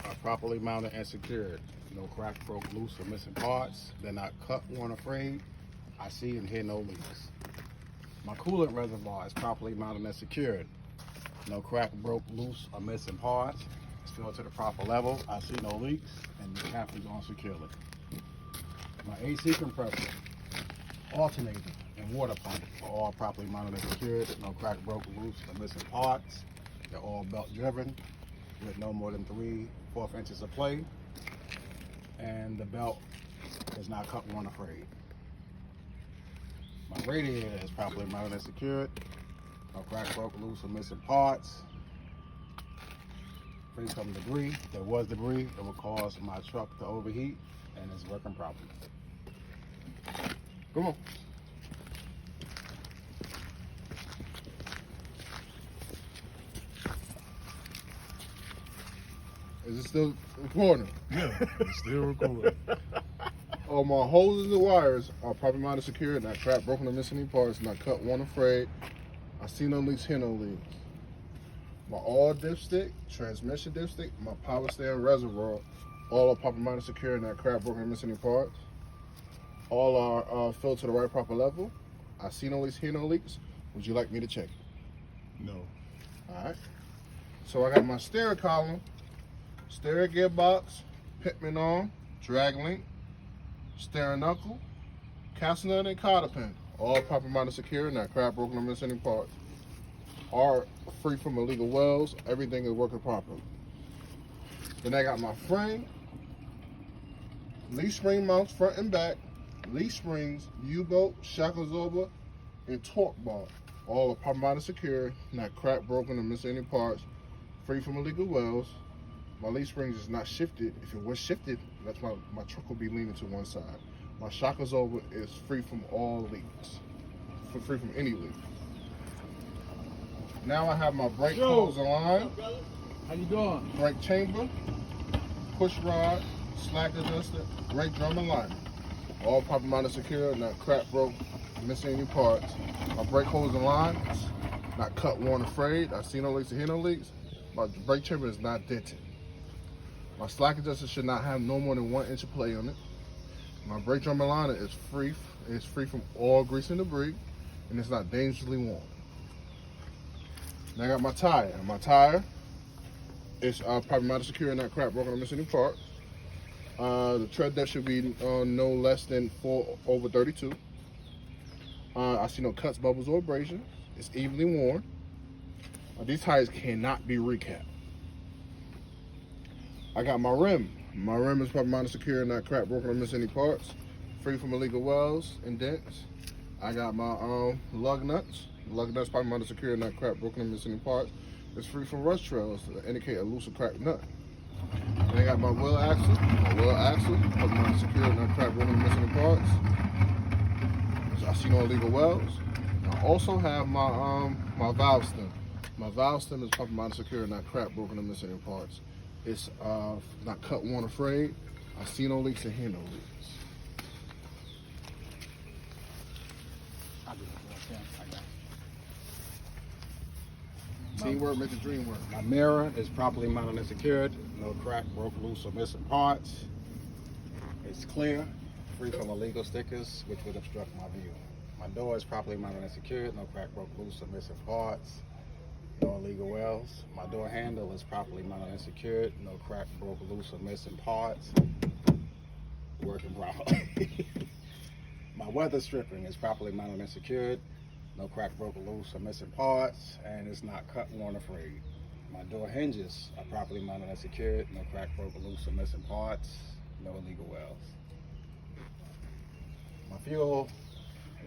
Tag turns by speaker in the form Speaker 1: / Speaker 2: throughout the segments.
Speaker 1: Are properly mounted and secured. No crack, broke, loose, or missing parts. They're not cut, worn, or frayed. I see and hear no leaks. My coolant reservoir is properly mounted and secured. No crack, broke, loose, or missing parts. It's filled to the proper level. I see no leaks, and the cap is on securely. My AC compressor, alternator, and water pump are all properly mounted and secured. No crack, broke, loose, or missing parts. They're all belt driven with no more than 3/4 inches of play, and the belt is not cut, worn, or frayed. My radiator is properly mounted and secured. No crack, broke, loose, or missing parts. Free from debris. If there was debris, it would cause my truck to overheat, and it's working properly. Come on.
Speaker 2: Is it still recording?
Speaker 3: Yeah, it's still recording.
Speaker 2: All my hoses and wires are properly mounted, secured, not cracked, broken, or missing any parts, not cut, worn, or frayed. I see no leaks, hear no leaks. My oil dipstick, transmission dipstick, my power steering reservoir, all are properly mounted, secured, not cracked, broken, or missing any parts. All are filled to the right proper level. I see no leaks, hear no leaks. Would you like me to check it?
Speaker 3: No.
Speaker 2: All right. So I got my steering column, steering gearbox, pitman arm, drag link, steering knuckle, castle nut, and cotter pin. All proper mounted, secure, not cracked, broken, or missing any parts. Are free from illegal welds. Everything is working properly. Then I got my frame, leaf spring mounts front and back, leaf springs, U-bolt, shock absorber, and torque bar. All are proper mounted, secure, not cracked, broken, or missing any parts. Free from illegal welds. My leaf springs is not shifted. If it was shifted, that's my truck will be leaning to one side. My shock absorber is free from all leaks. Free from any leak. Now I have my brake hose aligned,
Speaker 4: How you doing?
Speaker 2: brake chamber, push rod, slack adjuster, brake drum alignment. All proper mounted, secure, not cracked, broke, missing any parts. My brake hose aligned, not cut, worn, or frayed. I see no leaks, I hear no leaks. My brake chamber is not dented. My slack adjuster should not have no more than 1 inch of play on it. My brake drum aligner is free from all grease and debris, and it's not dangerously worn. Now I got my tire. My tire is properly mounted, secure, not cracked, broken, or missing any parts. The tread depth should be no less than 4/32. I see no cuts, bubbles, or abrasion. It's evenly worn. These tires cannot be recapped. I got my rim. My rim is properly mounted, secure, not cracked, broken, or missing any parts. Free from illegal welds and dents. I got my lug nuts. Lug nuts properly mounted, secure, not cracked, broken, or missing any parts. It's free from rust trails that indicate a loose or cracked nut. And I got my wheel axle. My wheel axle properly mounted, secure, not cracked, broken, or missing any parts. I see no illegal welds. I also have my my valve stem. My valve stem is properly mounted, secure, not cracked, broken, or missing any parts. It's not cut, worn, or frayed. I see no leaks and hear no leaks. Teamwork makes the dream work.
Speaker 1: My mirror is properly mounted and secured. No crack, broke, loose, or missing parts. It's clear, free from illegal stickers, which would obstruct my view. My door is properly mounted and secured. No crack, broke, loose, or missing parts. No illegal welds. My door handle is properly mounted and secured. No crack, broke, loose, or missing parts. Working properly. My weather stripping is properly mounted and secured. No crack, broke, loose, or missing parts, and it's not cut, worn, or frayed. My door hinges are properly mounted and secured. No crack, broke, loose, or missing parts. No illegal welds. My fuel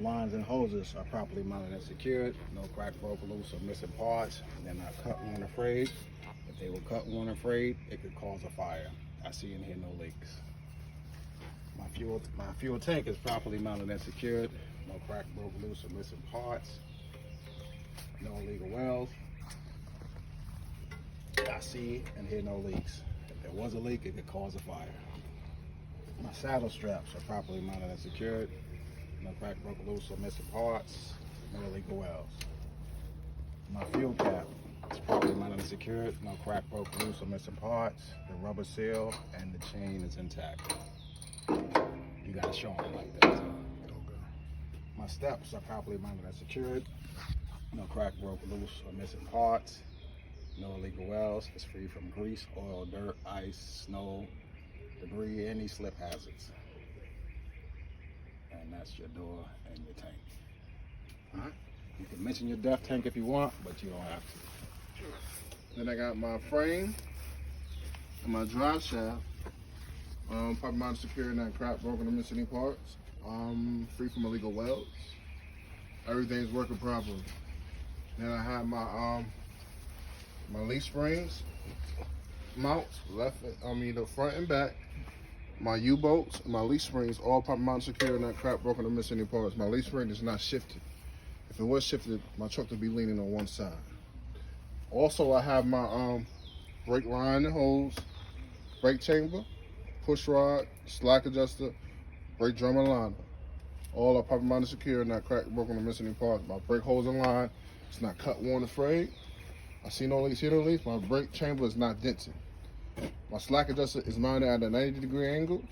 Speaker 1: lines and hoses are properly mounted and secured. No crack, broke, loose, or missing parts. They're not cut, worn, or frayed. If they were cut, worn, or frayed, it could cause a fire. I see and hear no leaks. My fuel tank is properly mounted and secured. No crack, broke, loose, or missing parts. No illegal welds. I see and hear no leaks. If there was a leak, it could cause a fire. My saddle straps are properly mounted and secured. No crack, broke, loose, or missing parts. No illegal welds. My fuel cap It's properly mounted and secured. No crack, broke, loose, or missing parts. The rubber seal and the chain is intact. You gotta show them like that. My steps are properly mounted and secured. No crack, broke, loose, or missing parts. No illegal welds. It's free from grease, oil, dirt, ice, snow, debris, any slip hazards. And that's your door and your tank.
Speaker 2: Alright.
Speaker 1: You can mention your depth tank if you want, but you don't have to.
Speaker 2: Then I got my frame and my drive shaft. Proper mounted, secure, not cracked, broken, or missing any parts. Free from illegal welds. Everything's working properly. Then I have my my leaf springs mounts, the front and back. My U-bolts, my leaf springs, all proper mounted, secure, not cracked, broken, or missing any parts. My leaf spring is not shifted. If it was shifted, my truck would be leaning on one side. Also, I have my brake line and hose, brake chamber, push rod, slack adjuster, brake drum and liner. All are proper mounted, secure, not cracked, broken, or missing any parts. My brake hose and line, it's not cut, worn, or frayed. I see no leaks, hear no leaks. My brake chamber is not dented. My slack adjuster is mounted at a 90-degree angle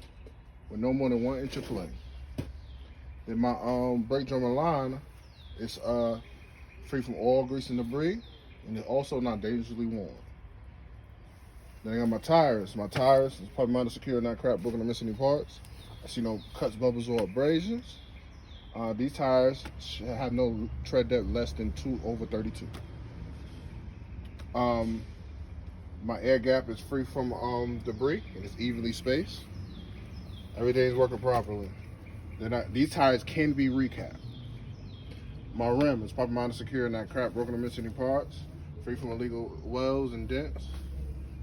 Speaker 2: with no more than 1 inch of play. Then my brake drum and line is free from oil, grease, and debris, and it's also not dangerously worn. Then I got my tires. My tires is proper mounted, secure, not cracked, broken, or missing any parts. I see no cuts, bubbles, or abrasions. These tires should have no tread depth less than 2/32. My air gap is free from debris and it's evenly spaced. Everything's working properly. These tires can be recapped. My rim is proper mounted, secure, not cracked, broken, or missing any parts. Free from illegal welds and dents.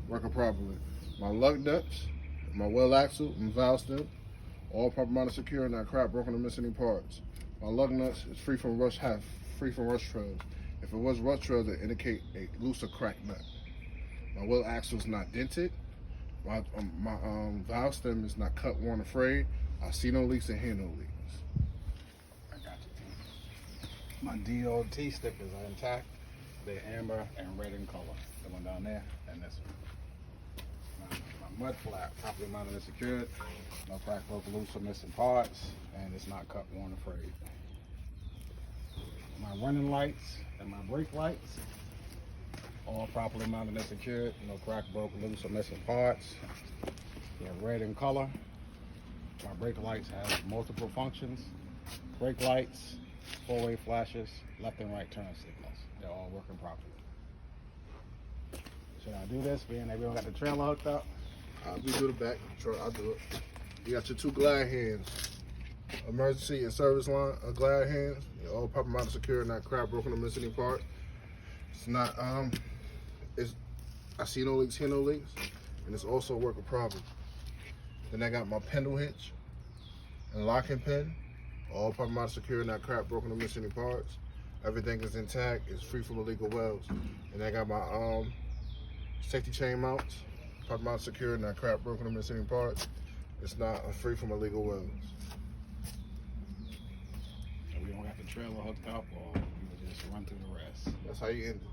Speaker 2: Working properly. My lug nuts, my wheel axle, and valve stem, all proper mounted, secure, not cracked, broken, or missing any parts. My lug nuts is free from rust trails. If it was rust trails, it indicate a loose or cracked nut. My wheel axle is not dented. My valve stem is not cut, worn, or frayed. I see no leaks and hear no leaks.
Speaker 1: I got you. My DOT stickers are intact. They're amber and red in color. The one down there and this one. My mud flap, properly mounted and secured. No crack, broke, loose, or missing parts. And it's not cut, worn, or frayed. My running lights and my brake lights, all properly mounted and secured. No crack, broke, loose, or missing parts. They're red in color. My brake lights have multiple functions. Brake lights, four-way flashes, left and right turn signals. They're all working properly. Should I do this, being that we don't got the trailer hooked up?
Speaker 2: We do the back. I'll do it. You got your 2 glide hands. Emergency and service line, glide hands. They're all proper mounted, secure, not cracked, broken, or missing any part. It's not, I see no leaks, hear no leaks, and it's also working properly. Then I got my pendle hitch and locking pin, all proper mounted, secure, not cracked, broken, or missing any parts. Everything is intact, it's free from illegal welds. And I got my safety chain mounts, proper mounted, secure, not cracked, broken, or missing any parts. It's not free from illegal welds.
Speaker 1: So we don't have the trailer hooked up, or we will just run through the rest.
Speaker 2: That's how you end it.